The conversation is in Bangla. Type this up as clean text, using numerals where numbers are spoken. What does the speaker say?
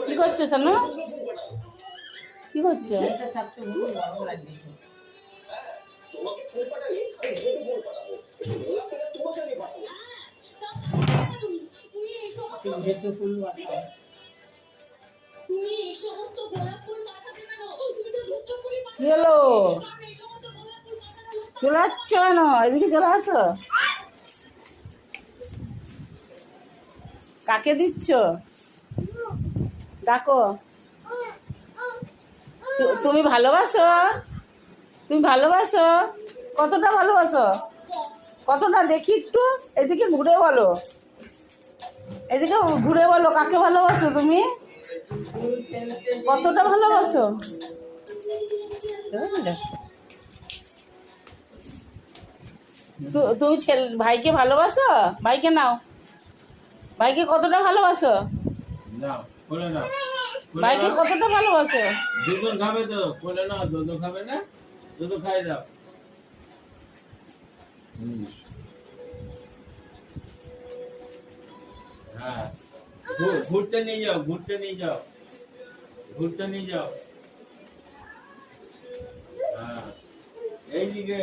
কি করছো জানো? কি করছো? কি হলো? চলে আসছ কেন? এদিকে চলে আসো। কাকে দিচ্ছ? ডাকো। তুমি ভালোবাসো? তুমি ভালোবাসো? কতটা ভালোবাসো? কতটা দেখি একটু। এদিকে ঘুরে বলো, এদিকে ঘুরে বলো কাকে ভালোবাসো তুমি? কতটা ভালোবাসো? তুমি ভাইকে ভালোবাসো? ভাইকে নাও। ভাইকে কতটা ভালোবাসো? ভাইকে কতটা ভালোবাসো? দুধ খাবে তো বলে না, দুধ খাবে না, দুধ খাই দাও। হ্যাঁ, ঘুরতে নিয়ে যাও, ঘুরতে নিয়ে যাও, ঘুরতে নিয়ে যাও। হ্যাঁ, এইদিকে